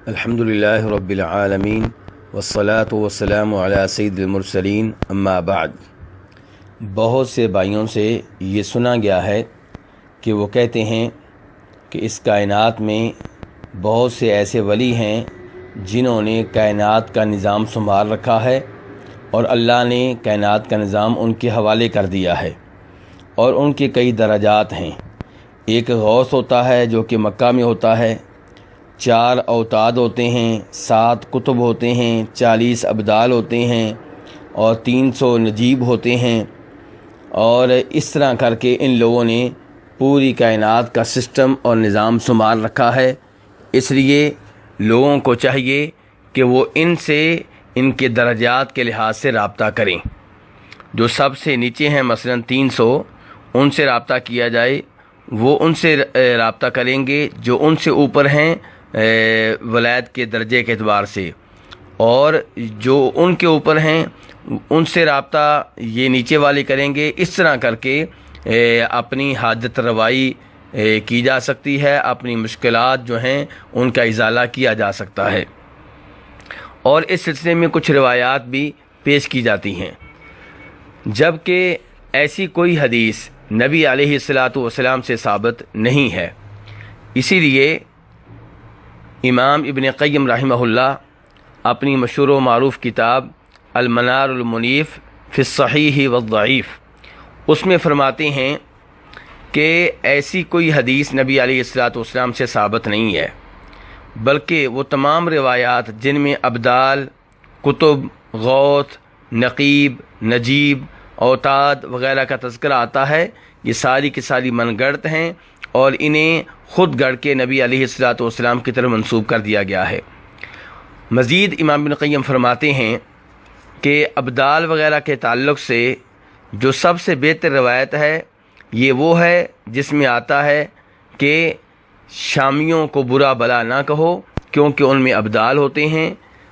الحمدللہ رب العالمین والصلاة والسلام علی سید المرسلین اما بعد۔ بہت سے بھائیوں سے یہ سنا گیا ہے کہ وہ کہتے ہیں کہ اس کائنات میں بہت سے ایسے ولی ہیں جنہوں نے کائنات کا نظام سنبھال رکھا ہے اور اللہ نے کائنات کا نظام ان کے حوالے کر دیا ہے، اور ان کے کئی درجات ہیں۔ ایک غوث ہوتا ہے جو کہ مکہ میں ہوتا ہے، 4 اوتاد ہوتے ہیں، 7 کتب ہوتے ہیں، 40 ابدال ہوتے ہیں اور 300 نجیب ہوتے ہیں، اور اس طرح کر کے ان لوگوں نے پوری کائنات کا سسٹم اور نظام سنبھال رکھا ہے۔ اس لیے لوگوں کو چاہیے کہ وہ ان سے ان کے درجات کے لحاظ سے رابطہ کریں۔ جو سب سے نیچے ہیں مثلا 300، ان سے رابطہ کیا جائے، وہ ان سے رابطہ کریں گے جو ان سے اوپر ہیں ولایت کے درجے کے اعتبار سے، اور جو ان کے اوپر ہیں ان سے رابطہ یہ نیچے والے کریں گے۔ اس طرح کر کے اپنی حاجت روائی کی جا سکتی ہے، اپنی مشکلات جو ہیں ان کا ازالہ کیا جا سکتا ہے، اور اس سلسلے میں کچھ روایات بھی پیش کی جاتی ہیں، جبکہ ایسی کوئی حدیث نبی علیہ الصلاۃ والسلام سے ثابت نہیں ہے۔ اسی لیے امام ابن قیم رحمہ اللہ اپنی مشہور و معروف کتاب المنار المنیف فی الصحیح والضعیف اس میں فرماتے ہیں کہ ایسی کوئی حدیث نبی علیہ الصلاۃ والسلام سے ثابت نہیں ہے، بلکہ وہ تمام روایات جن میں ابدال، کتب، غوث، نقیب، نجیب، اوتاد وغیرہ کا تذکرہ آتا ہے، یہ ساری کی ساری من گڑت ہیں اور انہیں خود گڑھ کے نبی علیہ الصلاۃ والسلام کی طرف منسوب کر دیا گیا ہے۔ مزید امام ابن قیم فرماتے ہیں کہ ابدال وغیرہ کے تعلق سے جو سب سے بہتر روایت ہے یہ وہ ہے جس میں آتا ہے کہ شامیوں کو برا بلا نہ کہو کیونکہ ان میں ابدال ہوتے ہیں،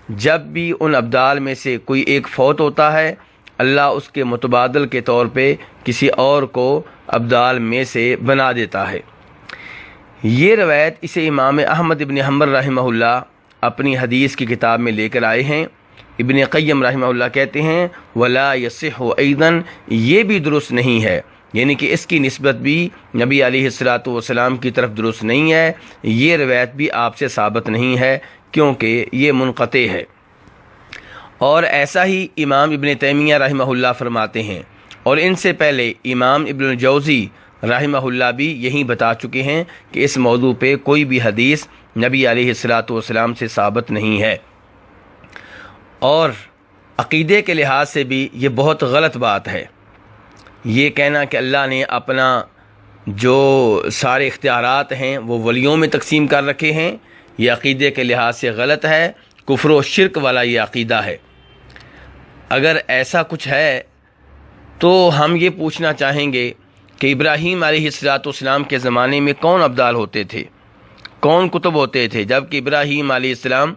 جب بھی ان ابدال میں سے کوئی ایک فوت ہوتا ہے اللہ اس کے متبادل کے طور پہ کسی اور کو ابدال میں سے بنا دیتا ہے۔ یہ روایت اسے امام احمد ابن حنبل رحمہ اللہ اپنی حدیث کی کتاب میں لے کر آئے ہیں۔ ابن قیم رحمہ اللہ کہتے ہیں ولا یصح ایضاً، یہ بھی درست نہیں ہے، یعنی کہ اس کی نسبت بھی نبی علیہ الصلاۃ والسلام کی طرف درست نہیں ہے، یہ روایت بھی آپ سے ثابت نہیں ہے کیونکہ یہ منقطع ہے۔ اور ایسا ہی امام ابن تیمیہ رحمہ اللہ فرماتے ہیں، اور ان سے پہلے امام ابن الجوزی رحمہ اللہ بھی یہی بتا چکے ہیں کہ اس موضوع پہ کوئی بھی حدیث نبی علیہ الصلاۃ والسلام سے ثابت نہیں ہے۔ اور عقیدے کے لحاظ سے بھی یہ بہت غلط بات ہے، یہ کہنا کہ اللہ نے اپنا جو سارے اختیارات ہیں وہ ولیوں میں تقسیم کر رکھے ہیں، یہ عقیدے کے لحاظ سے غلط ہے، کفر و شرک والا یہ عقیدہ ہے۔ اگر ایسا کچھ ہے تو ہم یہ پوچھنا چاہیں گے کہ ابراہیم علیہ السلام کے زمانے میں کون ابدال ہوتے تھے، کون کتب ہوتے تھے، جبکہ ابراہیم علیہ السلام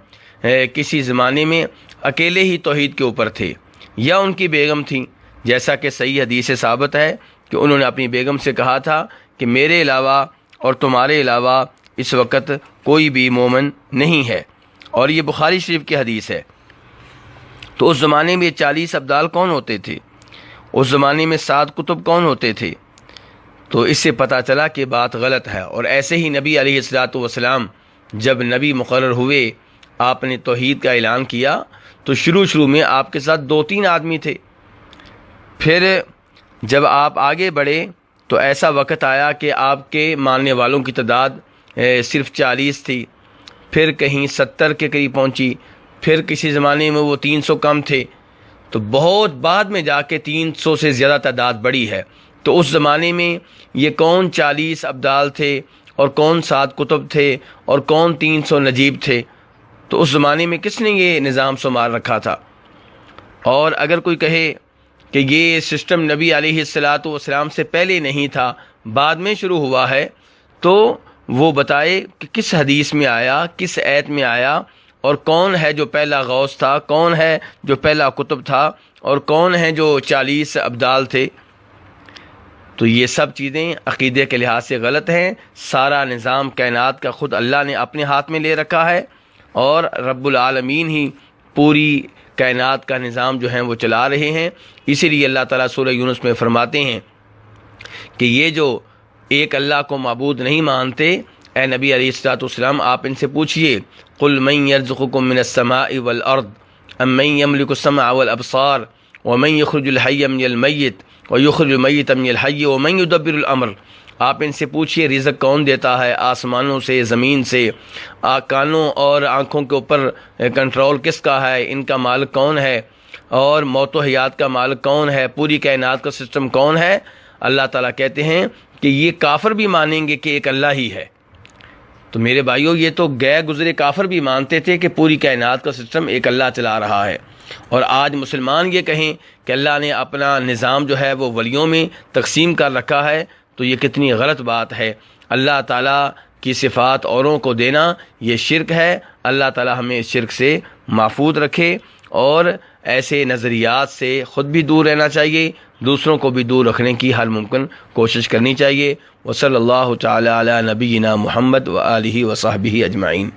کسی زمانے میں اکیلے ہی توحید کے اوپر تھے، یا ان کی بیگم تھیں، جیسا کہ صحیح حدیث سے ثابت ہے کہ انہوں نے اپنی بیگم سے کہا تھا کہ میرے علاوہ اور تمہارے علاوہ اس وقت کوئی بھی مومن نہیں ہے، اور یہ بخاری شریف کی حدیث ہے۔ تو اس زمانے میں 40 ابدال کون ہوتے تھے، اس زمانے میں 7 کتب کون ہوتے تھے؟ تو اس سے پتہ چلا کہ بات غلط ہے۔ اور ایسے ہی نبی علیہ الصلاۃ والسلام جب نبی مقرر ہوئے، آپ نے توحید کا اعلان کیا تو شروع میں آپ کے ساتھ 2-3 آدمی تھے، پھر جب آپ آگے بڑھے تو ایسا وقت آیا کہ آپ کے ماننے والوں کی تعداد صرف 40 تھی، پھر کہیں 70 کے قریب پہنچی، پھر کسی زمانے میں وہ 300 کم تھے، تو بہت بعد میں جا کے 300 سے زیادہ تعداد بڑھی ہے۔ تو اس زمانے میں یہ کون 40 ابدال تھے اور کون 7 کتب تھے اور کون 300 نجیب تھے؟ تو اس زمانے میں کس نے یہ نظام سنبھال رکھا تھا؟ اور اگر کوئی کہے کہ یہ سسٹم نبی علیہ الصلاۃ والسلام سے پہلے نہیں تھا، بعد میں شروع ہوا ہے، تو وہ بتائے کہ کس حدیث میں آیا، کس آیت میں آیا، اور کون ہے جو پہلا غوث تھا، کون ہے جو پہلا کتب تھا، اور کون ہے جو 40 ابدال تھے۔ تو یہ سب چیزیں عقیدے کے لحاظ سے غلط ہیں۔ سارا نظام کائنات کا خود اللہ نے اپنے ہاتھ میں لے رکھا ہے، اور رب العالمین ہی پوری کائنات کا نظام جو ہے وہ چلا رہے ہیں۔ اسی لیے اللہ تعالیٰ سورہ یونس میں فرماتے ہیں کہ یہ جو ایک اللہ کو معبود نہیں مانتے، اے نبی علیہ الصلوۃ والسلام آپ ان سے پوچھئے، قل من یرزقکم من السماء والارض ام من یملک السمع والابصار ومن یخرج الحی من المیت ویخرج المیت من الحی ومن یدبر الامر، آپ ان سے پوچھئے رزق کون دیتا ہے، آسمانوں سے، زمین سے، کانوں اور آنکھوں کے اوپر کنٹرول کس کا ہے، ان کا مالک کون ہے، اور موت و حیات کا مالک کون ہے، پوری کائنات کا سسٹم کون ہے۔ اللہ تعالیٰ کہتے ہیں کہ یہ کافر بھی مانیں گے کہ ایک اللہ ہی ہے۔ تو میرے بھائیوں، یہ تو گئے گزرے کافر بھی مانتے تھے کہ پوری کائنات کا سسٹم ایک اللہ چلا رہا ہے، اور آج مسلمان یہ کہیں کہ اللہ نے اپنا نظام جو ہے وہ ولیوں میں تقسیم کر رکھا ہے، تو یہ کتنی غلط بات ہے۔ اللہ تعالیٰ کی صفات اوروں کو دینا یہ شرک ہے۔ اللہ تعالیٰ ہمیں اس شرک سے محفوظ رکھے، اور ایسے نظریات سے خود بھی دور رہنا چاہیے، دوسروں کو بھی دور رکھنے کی ہر ممکن کوشش کرنی چاہیے۔ وصلی اللہ تعالی علی نبینا محمد وآلہ وصحبہ اجمعین۔